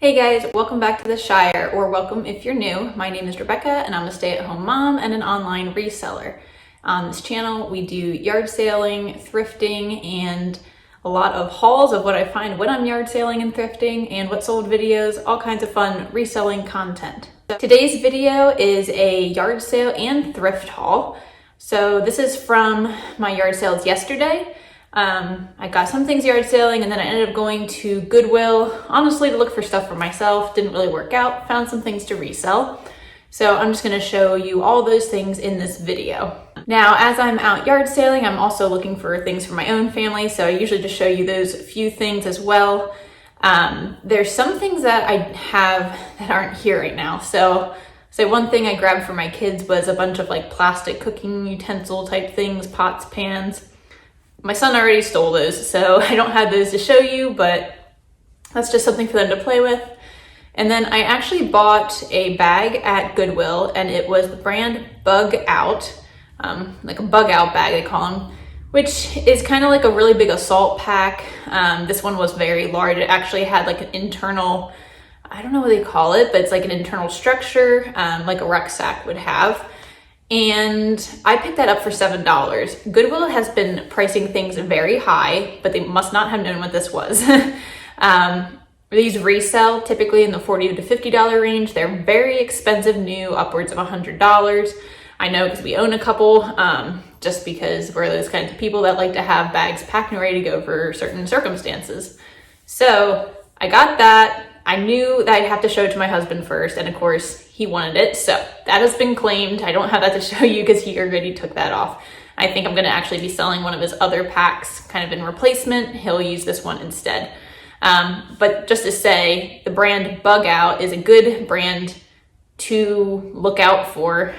Hey guys, welcome back to the Shire, or welcome if you're new. My name is Rebecca and I'm a stay-at-home mom and an online reseller. On this channel, we do yard sailing, thrifting, and a lot of hauls of what I find when I'm yard sailing and thrifting, and what sold videos, all kinds of fun reselling content. Today's video is a yard sale and thrift haul. So this is from my yard sales yesterday. I got some things yard sailing and then I ended up going to Goodwill, honestly, to look for stuff for myself. Didn't really work out, found some things to resell. So I'm just gonna show you all those things in this video. Now, as I'm out yard sailing, I'm also looking for things for my own family. So I usually just show you those few things as well. There's some things that I have that aren't here right now. So one thing I grabbed for my kids was a bunch of like plastic cooking utensil type things, pots, pans. My son already stole those, so I don't have those to show you, but that's just something for them to play with. And then I actually bought a bag at Goodwill, and it was the brand Bug Out, like a bug out bag they call them, which is kind of like a really big assault pack. This one was very large. It actually had like an internal, I don't know what they call it, but it's like an internal structure, like a rucksack would have. And I picked that up for $7. Goodwill has been pricing things very high, but they must not have known what this was. These resell typically in the $40 to $50 range. They're very expensive new, upwards of $100. I know because we own a couple, just because we're those kinds of people that like to have bags packed and ready to go for certain circumstances. So I got that. I knew that I'd have to show it to my husband first, and of course he wanted it, so that has been claimed. I don't have that to show you because he already took that off. I think I'm gonna actually be selling one of his other packs kind of in replacement. He'll use this one instead. But just to say, the brand Bug Out is a good brand to look out for.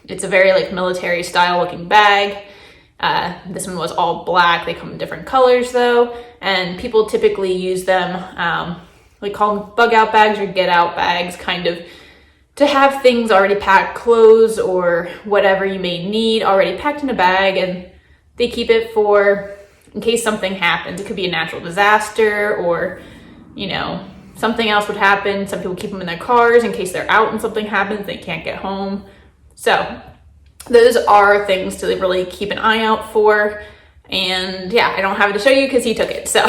It's a very like military style looking bag. This one was all black. They come in different colors though, and people typically use them, we call them bug out bags or get out bags, kind of to have things already packed, clothes or whatever you may need already packed in a bag, and they keep it for in case something happens. It could be a natural disaster, or you know, something else would happen. Some people keep them in their cars in case they're out and something happens, they can't get home. So those are things to really keep an eye out for. And yeah, I don't have it to show you because he took it. So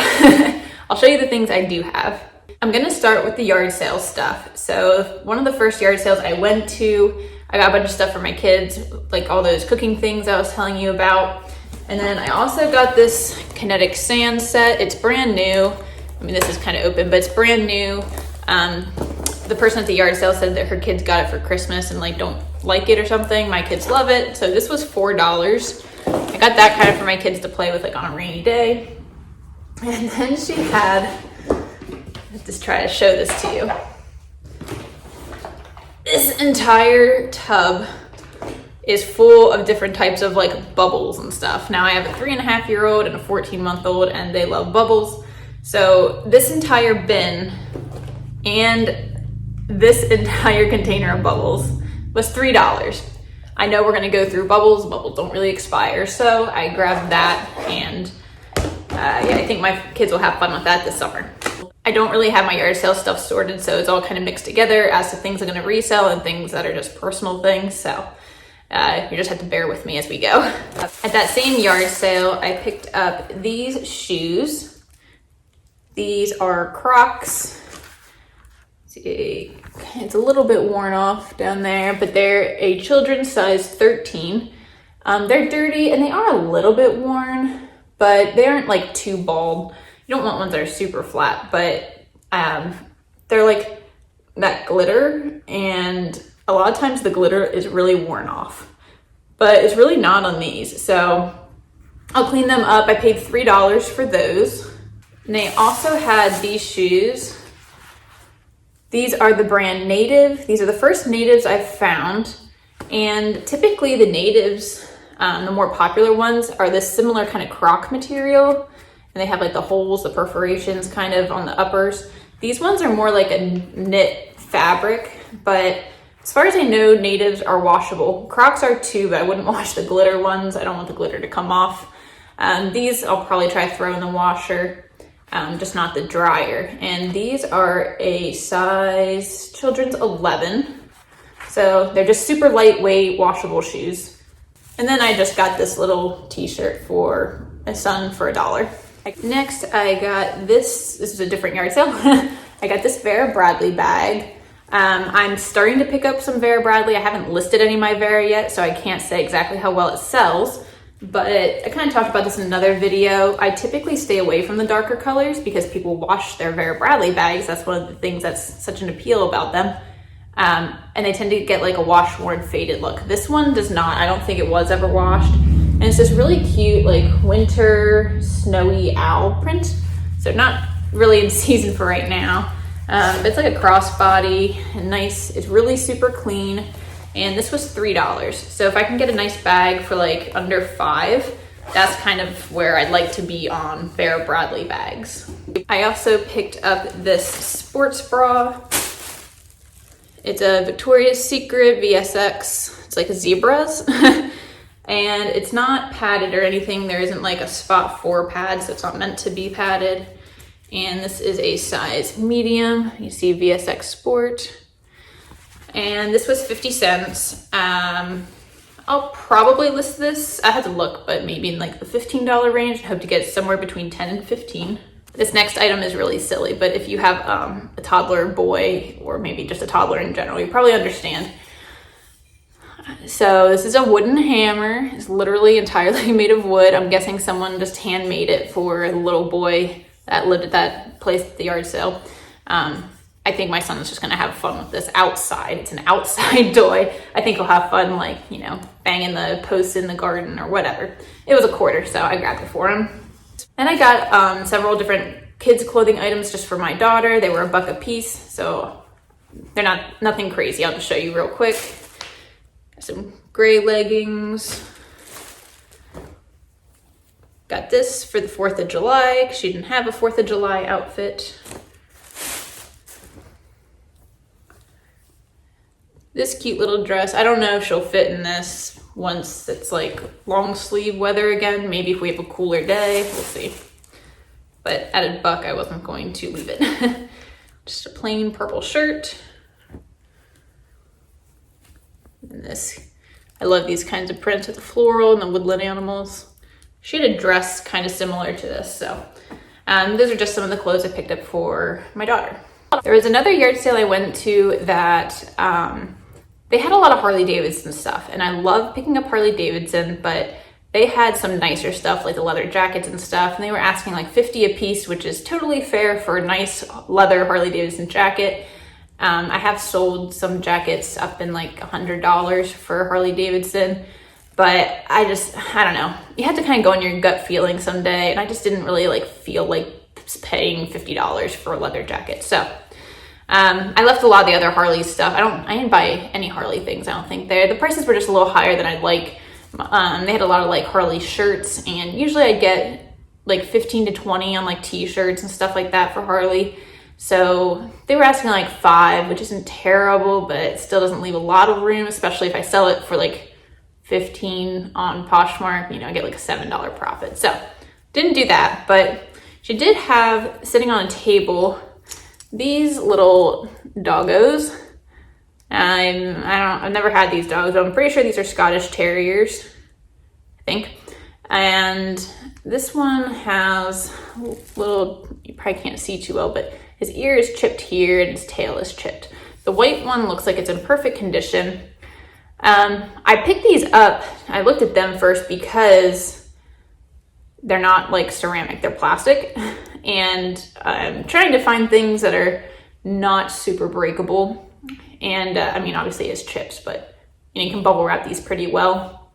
I'll show you the things I do have. I'm gonna start with the yard sale stuff. So one of the first yard sales I went to, I got a bunch of stuff for my kids, like all those cooking things I was telling you about. And then I also got this kinetic sand set. It's brand new. I mean, this is kind of open, but it's brand new. The person at the yard sale said that her kids got it for Christmas and like don't like it or something. My kids love it. So this was $4. I got that kind of for my kids to play with like on a rainy day. And then she had, let's just try to show this to you. This entire tub is full of different types of like bubbles and stuff. Now I have a 3.5-year-old and a 14-month-old, and they love bubbles. So this entire bin and this entire container of bubbles was $3. I know we're gonna go through bubbles. Bubbles don't really expire, so I grabbed that, and yeah, I think my kids will have fun with that this summer. I don't really have my yard sale stuff sorted, so it's all kind of mixed together as to things I'm gonna resell and things that are just personal things. So you just have to bear with me as we go. At that same yard sale, I picked up these shoes. These are Crocs. See, it's a little bit worn off down there, but they're a children's size 13. They're dirty and they are a little bit worn, but they aren't like too bald. You don't want ones that are super flat, but they're like that glitter, and a lot of times the glitter is really worn off, but it's really not on these. So I'll clean them up. I paid $3 for those. And they also had these shoes. These are the brand Native. These are the first Natives I've found. And typically the Natives, the more popular ones, are this similar kind of croc material. And they have like the holes, the perforations kind of on the uppers. These ones are more like a knit fabric, but as far as I know, Natives are washable. Crocs are too, but I wouldn't wash the glitter ones. I don't want the glitter to come off. These I'll probably try to throw in the washer. just not the dryer. And these are a size children's 11. So they're just super lightweight, washable shoes. And then I just got this little t-shirt for my son for $1. Next, I got this is a different yard sale. I got this Vera Bradley bag. I'm starting to pick up some Vera Bradley. I haven't listed any of my Vera yet, so I can't say exactly how well it sells, but I kind of talked about this in another video. I typically stay away from the darker colors because people wash their Vera Bradley bags. That's one of the things that's such an appeal about them. And they tend to get like a wash-worn, faded look. This one does not. I don't think it was ever washed. And it's this really cute, like winter snowy owl print. So not really in season for right now. But it's like a crossbody and nice. It's really super clean. And this was $3. So if I can get a nice bag for like under $5, that's kind of where I'd like to be on Vera Bradley bags. I also picked up this sports bra. It's a Victoria's Secret VSX. It's like a zebra's. And it's not padded or anything. There isn't like a spot 4 pad, so it's not meant to be padded. And this is a size medium. You see VSX Sport. And this was 50 cents. I'll probably list this. I had to look, but maybe in like the $15 range. I hope to get somewhere between 10 and 15. This next item is really silly, but if you have a toddler boy, or maybe just a toddler in general, you probably understand. So this is a wooden hammer. It's literally entirely made of wood. I'm guessing someone just handmade it for a little boy that lived at that place at the yard sale. I think my son is just gonna have fun with this outside. It's an outside toy. I think he'll have fun, like, you know, banging the posts in the garden or whatever. It was $1, so I grabbed it for him. And I got several different kids clothing items just for my daughter. They were $1 a piece, so they're nothing crazy. I'll just show you real quick. Some gray leggings. Got this for the 4th of July because she didn't have a 4th of July outfit. This cute little dress. I don't know if she'll fit in this once it's like long sleeve weather again. Maybe if we have a cooler day, we'll see. But at $1, I wasn't going to leave it. Just a plain purple shirt. And this, I love these kinds of prints with the floral and the woodland animals. She had a dress kind of similar to this, so those are just some of the clothes I picked up for my daughter. There was another yard sale I went to that they had a lot of Harley Davidson stuff, and I love picking up Harley Davidson, but they had some nicer stuff like the leather jackets and stuff, and they were asking like $50 a piece, which is totally fair for a nice leather Harley Davidson jacket. I have sold some jackets up in like $100 for Harley Davidson, but I don't know. You have to kind of go on your gut feeling someday, and I just didn't really like feel like paying $50 for a leather jacket. So I left a lot of the other Harley stuff. I didn't buy any Harley things, I don't think. The prices were just a little higher than I'd like. They had a lot of like Harley shirts, and usually I get like 15 to 20 on like t-shirts and stuff like that for Harley. So they were asking like $5, which isn't terrible, but it still doesn't leave a lot of room, especially if I sell it for like $15 on Poshmark, you know, I get like a $7 profit. So didn't do that, but she did have sitting on a table these little doggos. I've never had these dogs, but I'm pretty sure these are Scottish Terriers, I think. And this one has little, you probably can't see too well, but his ear is chipped here and his tail is chipped. The white one looks like it's in perfect condition. I picked these up, I looked at them first because they're not like ceramic, they're plastic. And I'm trying to find things that are not super breakable. And I mean, obviously it's chips, but you know, you can bubble wrap these pretty well.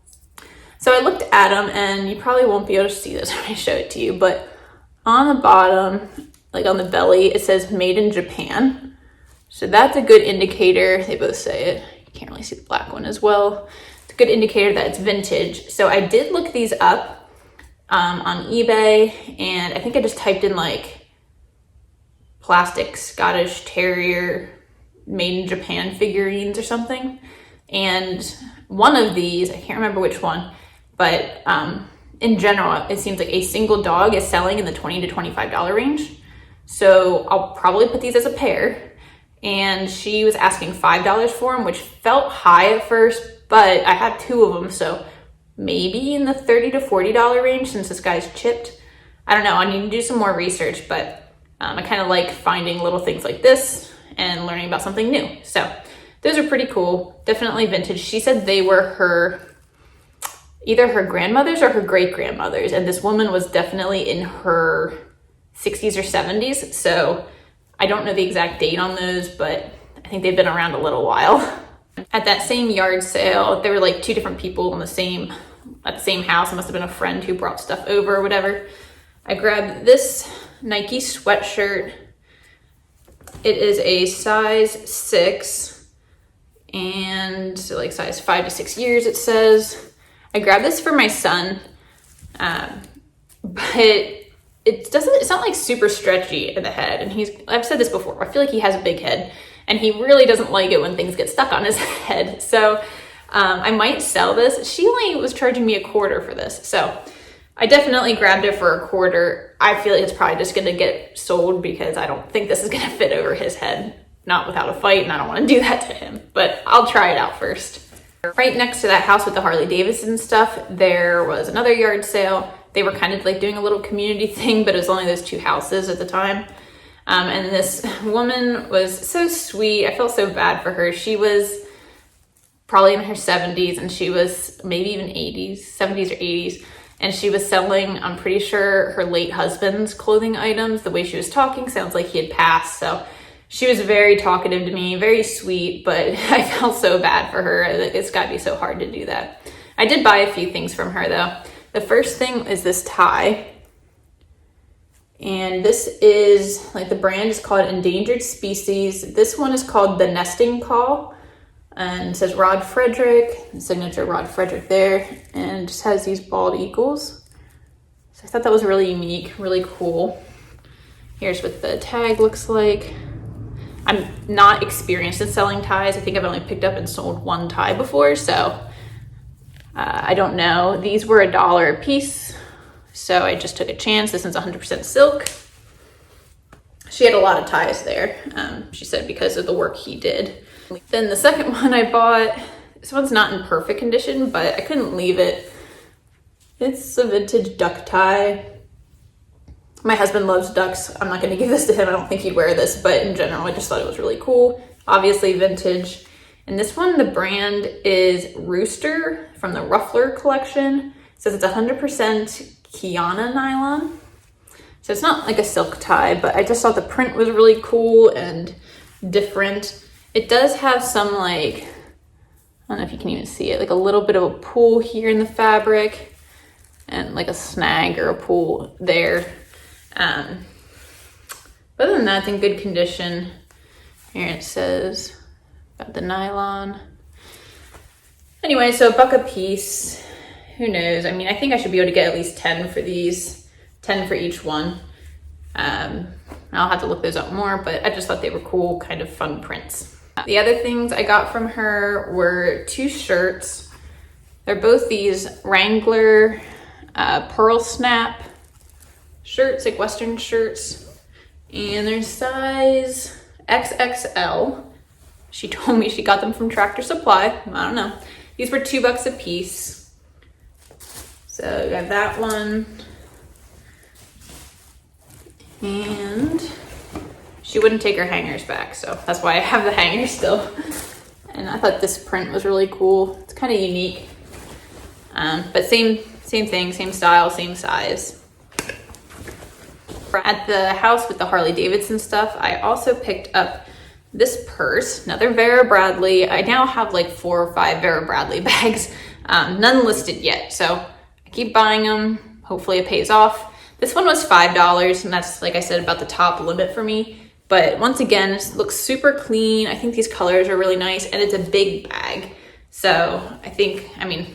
So I looked at them, and you probably won't be able to see this when I show it to you, but on the bottom, like on the belly, it says made in Japan. So that's a good indicator. They both say it. You can't really see the black one as well. It's a good indicator that it's vintage. So I did look these up on eBay, and I think I just typed in like plastic Scottish Terrier made in Japan figurines or something. And one of these, I can't remember which one, but in general, it seems like a single dog is selling in the $20 to $25 range. So I'll probably put these as a pair. And she was asking $5 for them, which felt high at first, but I had 2 of them, so maybe in the $30 to $40 range since this guy's chipped. I don't know, I need to do some more research, but I kind of like finding little things like this and learning about something new. So those are pretty cool, definitely vintage. She said they were either her grandmother's or her great-grandmother's, and this woman was definitely in her 60s or 70s, so I don't know the exact date on those, but I think they've been around a little while. At that same yard sale, there were like 2 different people at the same house. It must have been a friend who brought stuff over or whatever. I grabbed this Nike sweatshirt. It is a size 6 and like size 5 to 6 years, it says. I grabbed this for my son, but it's not like super stretchy in the head. And I've said this before, I feel like he has a big head and he really doesn't like it when things get stuck on his head. So I might sell this. She only was charging me $1/4 for this. So I definitely grabbed it for $1/4. I feel like it's probably just gonna get sold because I don't think this is gonna fit over his head, not without a fight, and I don't wanna do that to him, but I'll try it out first. Right next to that house with the Harley Davidson stuff, there was another yard sale. They were kind of like doing a little community thing, but it was only those 2 houses at the time. And this woman was so sweet. I felt so bad for her. She was probably in her 70s and she was maybe even 80s, 70s or 80s. And she was selling, I'm pretty sure, her late husband's clothing items. The way she was talking sounds like he had passed. So she was very talkative to me, very sweet, but I felt so bad for her. It's gotta be so hard to do that. I did buy a few things from her though. The first thing is this tie. And this is, like, the brand is called Endangered Species. This one is called the Nesting Call. And it says Rod Frederick, the signature Rod Frederick there. And it just has these bald eagles. So I thought that was really unique, really cool. Here's what the tag looks like. I'm not experienced in selling ties. I think I've only picked up and sold 1 tie before, so I don't know. These were $1 a piece, so I just took a chance. This one's 100% silk. She had a lot of ties there, she said, because of the work he did. Then the second one I bought, this one's not in perfect condition, but I couldn't leave it. It's a vintage duck tie. My husband loves ducks. I'm not gonna give this to him. I don't think he'd wear this, but in general, I just thought it was really cool. Obviously vintage. And this one, the brand is Rooster from the Ruffler collection. It says it's 100% Kiana nylon. So it's not like a silk tie, but I just thought the print was really cool and different. It does have some, like, I don't know if you can even see it, like a little bit of a pull here in the fabric and like a snag or a pull there. But other than that, it's in good condition. Here it says about the nylon. Anyway, so $1 a piece. Who knows? I mean, I think I should be able to get at least 10 for these, 10 for each one. I'll have to look those up more, but I just thought they were cool, kind of fun prints. The other things I got from her were 2 shirts. They're both these Wrangler pearl snap shirts, like Western shirts, and they're size XXL. She told me she got them from Tractor Supply. I don't know. These were $2 a piece. So I got that one. And she wouldn't take her hangers back, so that's why I have the hangers still. And I thought this print was really cool. It's kind of unique. But same thing, same style, same size. At the house with the Harley Davidson stuff, I also picked up this purse, another Vera Bradley. I now have like 4 or 5 Vera Bradley bags, none listed yet. So I keep buying them. Hopefully it pays off. This one was $5, and that's, like I said, about the top limit for me. But once again, it looks super clean. I think these colors are really nice, and it's a big bag. So I think, I mean,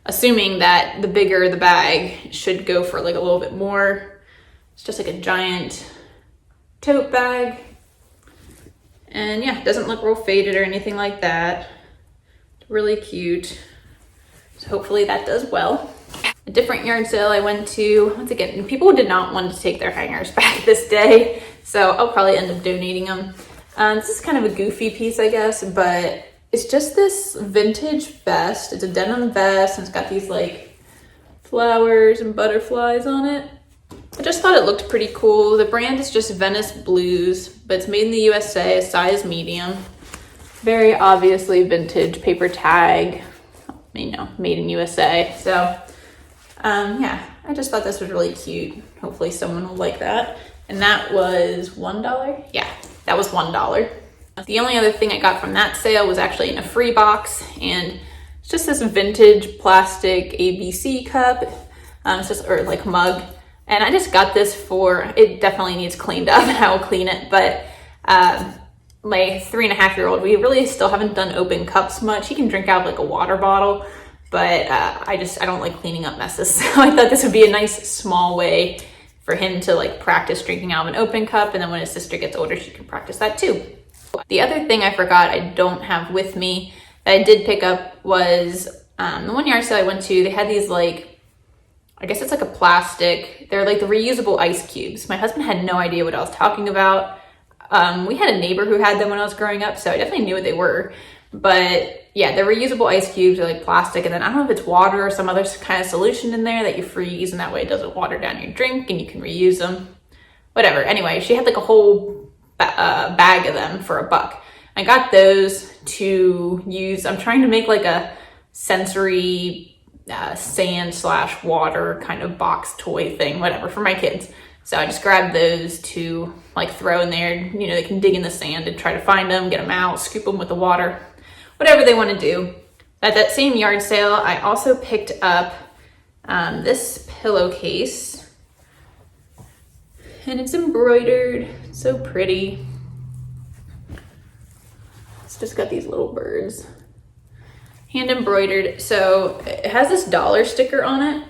assuming that the bigger the bag should go for like a little bit more. It's just like a giant tote bag. And yeah, it doesn't look real faded or anything like that. It's really cute. So hopefully that does well. a different yard sale I went to. Once again, people did not want to take their hangers back this day, so I'll probably end up donating them. This is kind of a goofy piece, I guess, but it's just this vintage vest. It's a denim vest, and it's got these like flowers and butterflies on it. I just thought it looked pretty cool. The brand is just Venice Blues, but it's made in the USA, a size medium. Very obviously vintage, paper tag, you know, made in USA. So yeah, I just thought this was really cute. Hopefully someone will like that. And that was $1? Yeah, that was $1. The only other thing I got from that sale was actually in a free box, and it's just this vintage plastic ABC cup. It's just, or like mug. And I just got this for, it definitely needs cleaned up and I will clean it, but my 3.5-year-old, we really still haven't done open cups much. He can drink out of like a water bottle, but I don't like cleaning up messes. So I thought this would be a nice small way for him to like practice drinking out of an open cup, and then when his sister gets older, she can practice that too. The other thing I forgot I don't have with me that I did pick up was the one yard sale I went to, they had these like, I guess it's like a plastic, they're like the reusable ice cubes. My husband had no idea what I was talking about. We had a neighbor who had them when I was growing up, so I definitely knew what they were. But yeah, they're reusable ice cubes. They're like plastic, and then I don't know if it's water or some other kind of solution in there that you freeze, and that way it doesn't water down your drink and you can reuse them. Whatever. Anyway, she had like a whole bag of them for $1. I got those to use. I'm trying to make like a sensory sand / water kind of box toy thing, whatever, for my kids. So I just grabbed those to like throw in there. You know, they can dig in the sand and try to find them, get them out, scoop them with the water, whatever they want to do. At that same yard sale, I also picked up this pillowcase, and it's embroidered. It's so pretty. It's just got these little birds, hand embroidered. So it has this dollar sticker on it,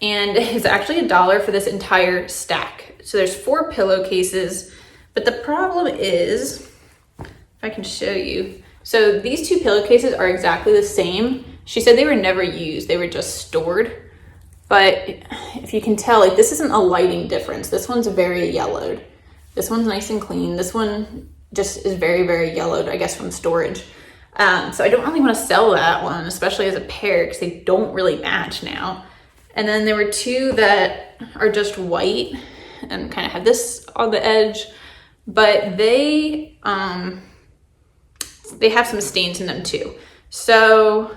and it's actually $1 for this entire stack. So there's 4 pillowcases, but the problem is, if I can show you, so these 2 pillowcases are exactly the same. She said they were never used, they were just stored. But if you can tell, like, this isn't a lighting difference. This one's very yellowed. This one's nice and clean. This one just is very, very yellowed, I guess, from storage. So I don't really want to sell that one, especially as a pair, because they don't really match now. And then there were 2 that are just white and kind of have this on the edge, but they have some stains in them too. So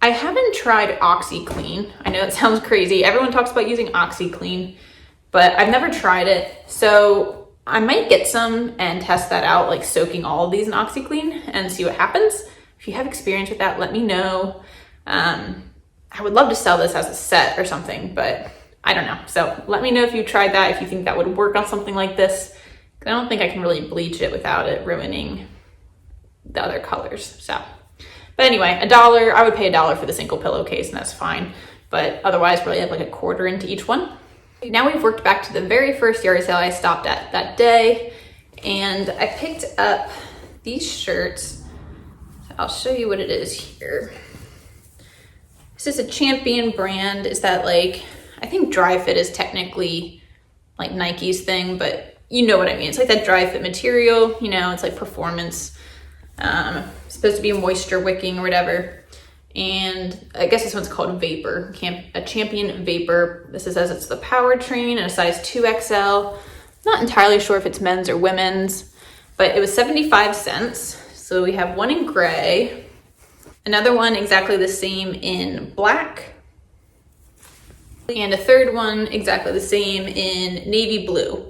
I haven't tried OxyClean. I know it sounds crazy. Everyone talks about using OxyClean, but I've never tried it. So I might get some and test that out, like soaking all of these in OxyClean and see what happens. If you have experience with that, let me know. I would love to sell this as a set or something, but I don't know. So let me know if you tried that, if you think that would work on something like this. I don't think I can really bleach it without it ruining the other colors. So, but anyway, $1, I would pay $1 for the single pillowcase, and that's fine. But otherwise, really have like $0.25 into each one. Now we've worked back to the very first yard sale I stopped at that day, and I picked up these shirts. I'll show you what it is here. This is a Champion brand. Is that like, I think Dry Fit is technically like Nike's thing, but you know what I mean. It's like that dry fit material, you know, it's like performance. Supposed to be moisture wicking or whatever. And I guess this one's called Vapor, a Champion Vapor. This says it's the Powertrain and a size 2XL. Not entirely sure if it's men's or women's, but it was 75 cents. So we have one in gray, another one exactly the same in black, and a third one exactly the same in navy blue.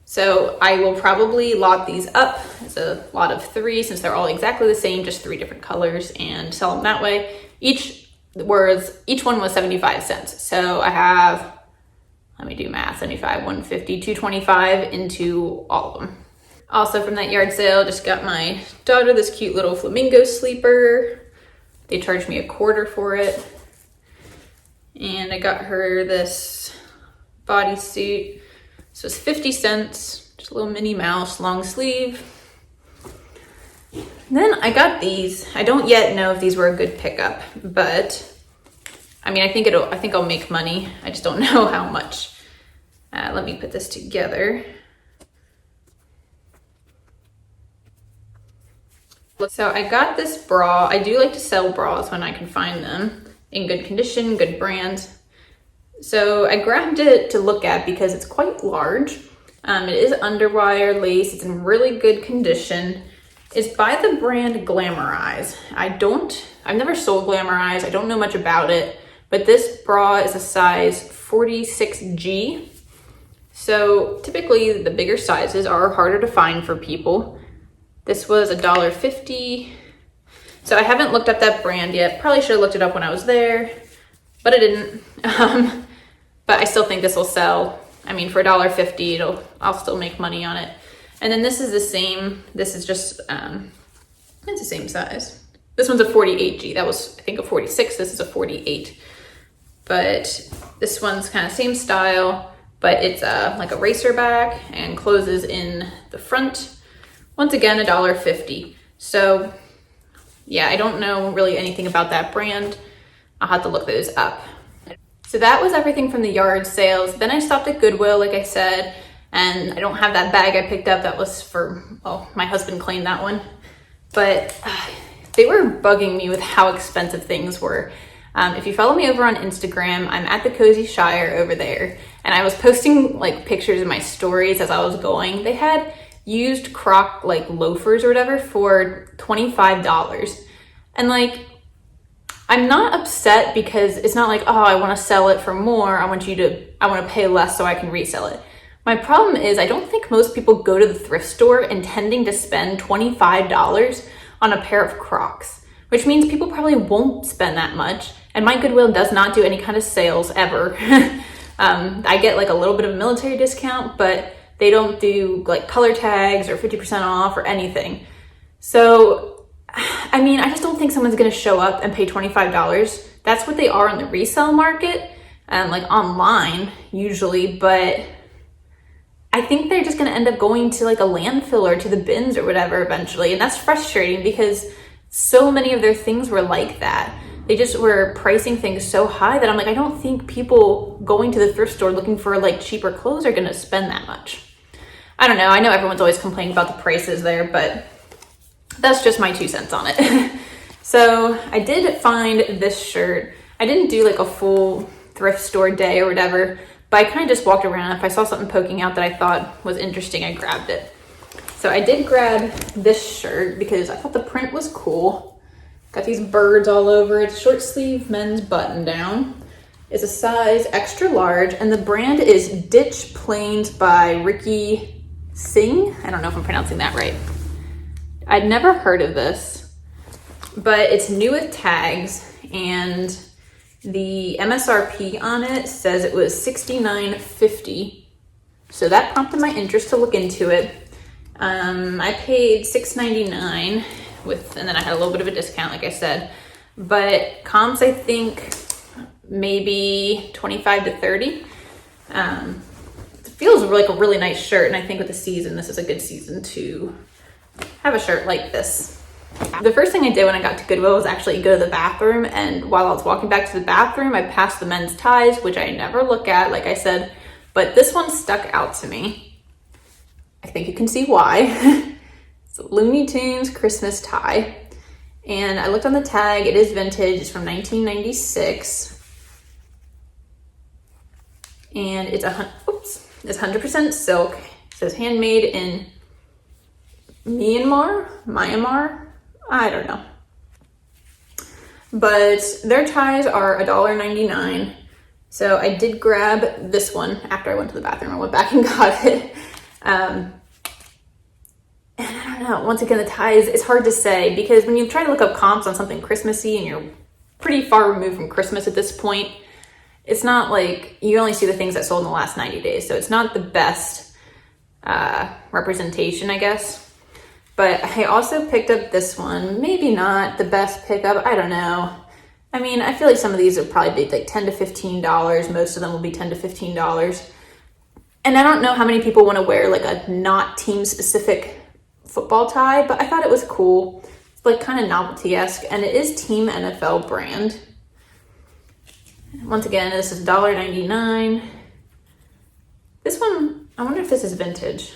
So I will probably lot these up as a lot of 3 since they're all exactly the same, just 3 different colors, and sell them that way. Each one was 75 cents. So I have, let me do math, 75, 150, 225 into all of them. Also from that yard sale, just got my daughter this cute little flamingo sleeper. They charged me $0.25 for it. And I got her this bodysuit. So it's 50 cents, just a little Minnie Mouse long sleeve. And then I got these. I don't yet know if these were a good pickup, but I mean, I think I'll make money. I just don't know how much. Let me put this together. So I got this bra. I do like to sell bras when I can find them in good condition, good brands. So I grabbed it to look at because it's quite large. It is underwire lace. It's in really good condition. It's by the brand Glamorize. I've never sold Glamorize. I don't know much about it, but this bra is a size 46G. So typically the bigger sizes are harder to find for people. This was $1.50. So I haven't looked up that brand yet. Probably should have looked it up when I was there, but I didn't. But I still think this will sell. I mean, for $1.50, I'll still make money on it. And then this is the same. This is just, it's the same size. This one's a 48G. That was, I think, a 46. This is a 48. But this one's kind of same style, but it's like a racer back and closes in the front. Once again, $1.50. So yeah, I don't know really anything about that brand. I'll have to look those up. So that was everything from the yard sales. Then I stopped at Goodwill, like I said, and I don't have that bag I picked up. That was for, well, my husband claimed that one. But they were bugging me with how expensive things were. If you follow me over on Instagram, I'm at TheCozyShire over there. And I was posting like pictures of my stories as I was going. They had used Croc like loafers or whatever for $25. And like, I'm not upset because it's not like, oh, I want to sell it for more. I want to pay less so I can resell it. My problem is I don't think most people go to the thrift store intending to spend $25 on a pair of Crocs, which means people probably won't spend that much. And my Goodwill does not do any kind of sales ever. I get like a little bit of a military discount, but they don't do like color tags or 50% off or anything. So, I mean, I just don't think someone's gonna show up and pay $25. That's what they are on the resale market, like online usually, but I think they're just gonna end up going to like a landfill or to the bins or whatever eventually. And that's frustrating because so many of their things were like that. They just were pricing things so high that I'm like, I don't think people going to the thrift store looking for like cheaper clothes are gonna spend that much. I don't know. I know everyone's always complaining about the prices there, but that's just my 2 cents on it. So I did find this shirt. I didn't do like a full thrift store day or whatever, but I kind of just walked around. If I saw something poking out that I thought was interesting, I grabbed it. So I did grab this shirt because I thought the print was cool. Got these birds all over it. Short sleeve men's button down. It's a size extra large, and the brand is Ditch Plains by Ricky Singh. I don't know if I'm pronouncing that right. I'd never heard of this, but it's new with tags, and the MSRP on it says it was $69.50. So that prompted my interest to look into it. I paid $6.99 and then I had a little bit of a discount, like I said, but comps, I think maybe 25 to 30. It feels like a really nice shirt, and I think with the season, this is a good season to have a shirt like this. The first thing I did when I got to Goodwill was actually go to the bathroom, and while I was walking back to the bathroom, I passed the men's ties, which I never look at, like I said, but this one stuck out to me. I think you can see why. It's a Looney Tunes Christmas tie, and I looked on the tag. It is vintage. It's from 1996, and it's 100% silk. It says handmade in Myanmar. I don't know. But their ties are $1.99. So I did grab this one after I went to the bathroom. I went back and got it. And I don't know, once again, the ties, it's hard to say because when you try to look up comps on something Christmassy and you're pretty far removed from Christmas at this point, it's not like you only see the things that sold in the last 90 days. So it's not the best representation, I guess. But I also picked up this one. Maybe not the best pickup. I don't know. I mean, I feel like some of these will probably be like $10 to $15. Most of them will be $10 to $15. And I don't know how many people want to wear like a not team specific football tie, but I thought it was cool. It's like kind of novelty-esque, and it is Team NFL brand. Once again, this is $1.99. This one, I wonder if this is vintage.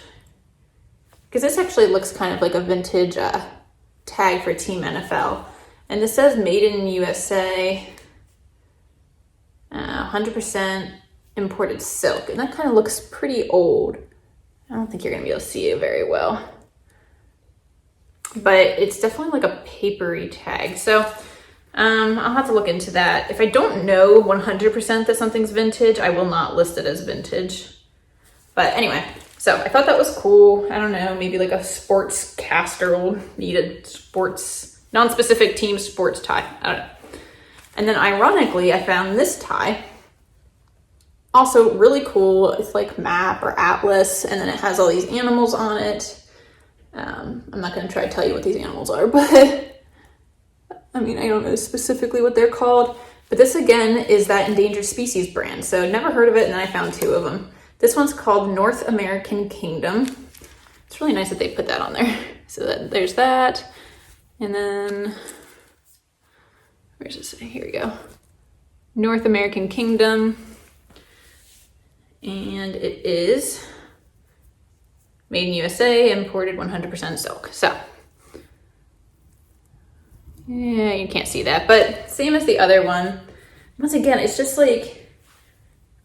Because this actually looks kind of like a vintage tag for Team NFL. And this says made in USA, 100% imported silk. And that kind of looks pretty old. I don't think you're gonna be able to see it very well. But it's definitely like a papery tag. So I'll have to look into that. If I don't know 100% that something's vintage, I will not list it as vintage. But anyway, so I thought that was cool. I don't know, maybe like a sports caster will need a sports, non-specific team sports tie. I don't know. And then ironically, I found this tie. Also really cool. It's like map or atlas, and then it has all these animals on it. I'm not gonna try to tell you what these animals are, but I mean, I don't know specifically what they're called, but this again is that endangered species brand. So never heard of it, and then I found two of them. This one's called North American Kingdom. It's really nice that they put that on there. So that, there's that. And then, where's this? Here we go. North American Kingdom. And it is made in USA, imported 100% silk. So, yeah, you can't see that, but same as the other one. Once again, it's just like,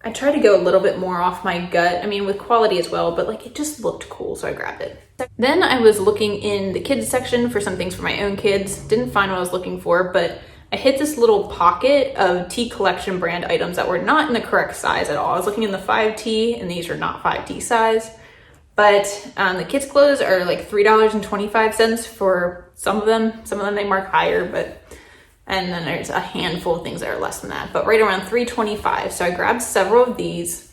I try to go a little bit more off my gut. I mean, with quality as well, but like it just looked cool, so I grabbed it. Then I was looking in the kids section for some things for my own kids. Didn't find what I was looking for, but I hit this little pocket of T Collection brand items that were not in the correct size at all. I was looking in the 5T, and these are not 5T size. But the kids' clothes are like $3.25 for some of them. Some of them they mark higher, and then there's a handful of things that are less than that, but right around $3.25. So I grabbed several of these.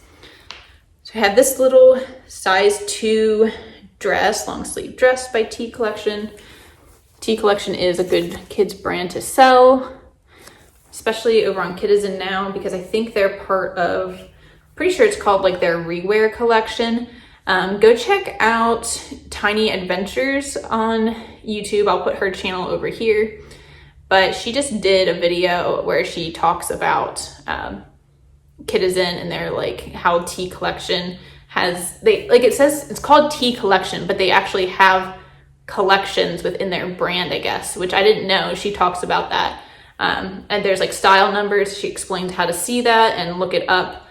So I have this little size 2 dress, long sleeve dress by T Collection. T Collection is a good kids brand to sell, especially over on Kitizen now, because I think they're part of, pretty sure it's called like their Rewear collection. Go check out Tiny Adventures on YouTube. I'll put her channel over here. But she just did a video where she talks about Kitizen and their like how T Collection has, they like, it says it's called T Collection, but they actually have collections within their brand, I guess, which I didn't know. She talks about that. And there's like style numbers. She explains how to see that and look it up,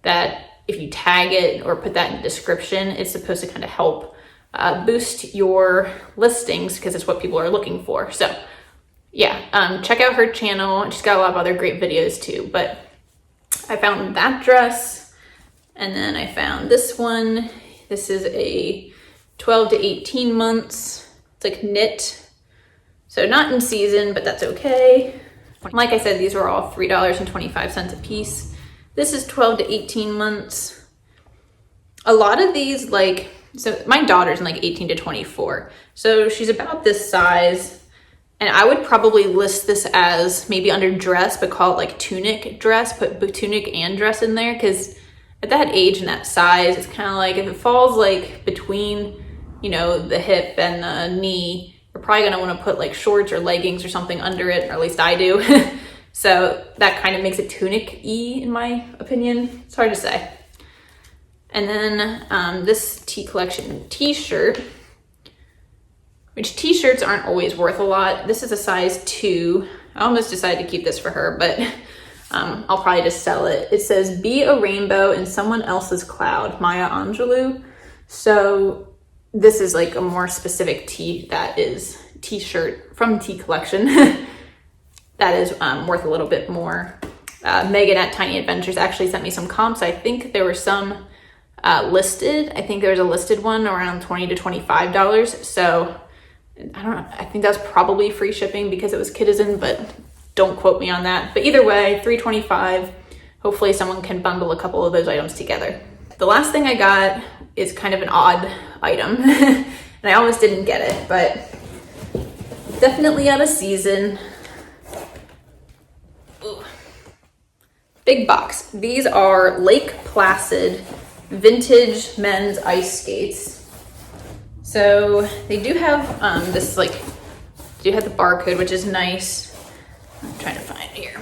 that if you tag it or put that in the description, it's supposed to kind of help boost your listings because it's what people are looking for. So yeah, check out her channel. She's got a lot of other great videos too, but I found that dress, and then I found this one. This is a 12 to 18 months. It's like knit, so not in season, but that's okay. Like I said, these were all $3.25 a piece. This is 12 to 18 months. A lot of these, like, so my daughter's in like 18 to 24. So she's about this size. And I would probably list this as maybe under dress, but call it like tunic dress, put tunic and dress in there. Cause at that age and that size, it's kind of like, if it falls like between, you know, the hip and the knee, you're probably gonna wanna put like shorts or leggings or something under it, or at least I do. So that kind of makes it tunic-y in my opinion. It's hard to say. And then this T Collection t-shirt, which t-shirts aren't always worth a lot. This is a size 2. I almost decided to keep this for her, but I'll probably just sell it. It says, "Be a rainbow in someone else's cloud," Maya Angelou. So this is like a more specific that is t-shirt from T Collection. That is worth a little bit more. Megan at Tiny Adventures actually sent me some comps. I think there were some listed. I think there was a listed one around $20 to $25. So I don't know. I think that's probably free shipping because it was Kitizen, but don't quote me on that. But either way, $3.25. Hopefully someone can bundle a couple of those items together. The last thing I got is kind of an odd item. And I almost didn't get it, but definitely out of season. Ooh. Big box. These are Lake Placid vintage men's ice skates. So they do have this, like, do have the barcode, which is nice. I'm trying to find it here.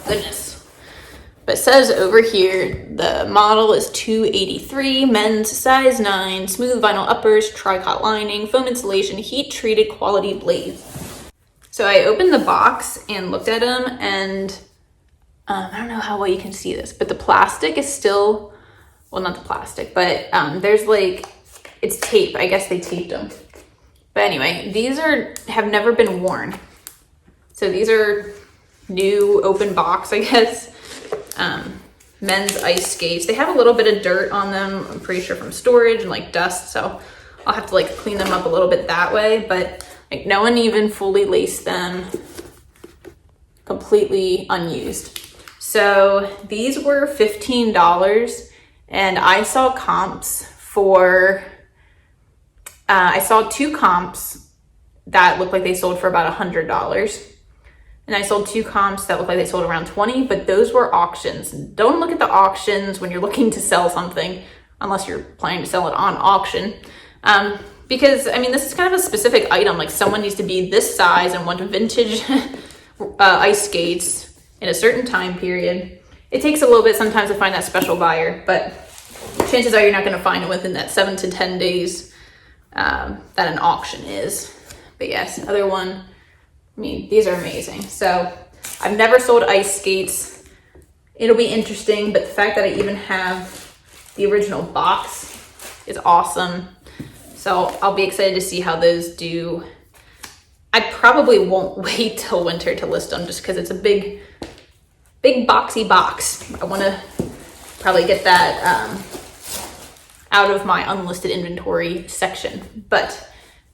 Goodness. But it says over here, the model is 283, men's size 9, smooth vinyl uppers, tricot lining, foam insulation, heat treated quality blades. So I opened the box and looked at them, and I don't know how well you can see this, but the plastic is still, well, not the plastic, but there's like, it's tape. I guess they taped them. But anyway, these have never been worn. So these are new open box, I guess. Men's ice skates. They have a little bit of dirt on them, I'm pretty sure from storage and like dust, so I'll have to like clean them up a little bit that way, but like no one even fully laced them, completely unused. So these were $15, and I saw comps for, I saw 2 comps that looked like they sold for about $100. And I sold 2 comps that looked like they sold around 20, but those were auctions. Don't look at the auctions when you're looking to sell something, unless you're planning to sell it on auction. Because, I mean, this is kind of a specific item. Like, someone needs to be this size and want vintage ice skates in a certain time period. It takes a little bit sometimes to find that special buyer, but chances are you're not going to find it within that 7 to 10 days that an auction is. But yes, other one, I mean, these are amazing. So I've never sold ice skates. It'll be interesting, but the fact that I even have the original box is awesome. So I'll be excited to see how those do. I probably won't wait till winter to list them just because it's a big boxy box. I want to probably get that out of my unlisted inventory section. But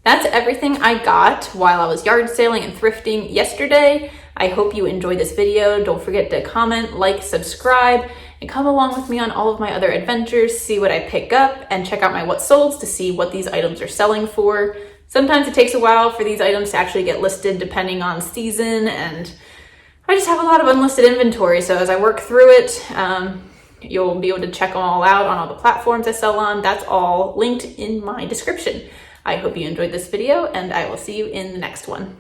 that's everything I got while I was yard sailing and thrifting yesterday. I hope you enjoyed this video. Don't forget to comment, like, subscribe, and come along with me on all of my other adventures, see what I pick up, and check out my what solds to see what these items are selling for. Sometimes it takes a while for these items to actually get listed depending on season, and I just have a lot of unlisted inventory, so as I work through it, you'll be able to check them all out on all the platforms I sell on. That's all linked in my description. I hope you enjoyed this video, and I will see you in the next one.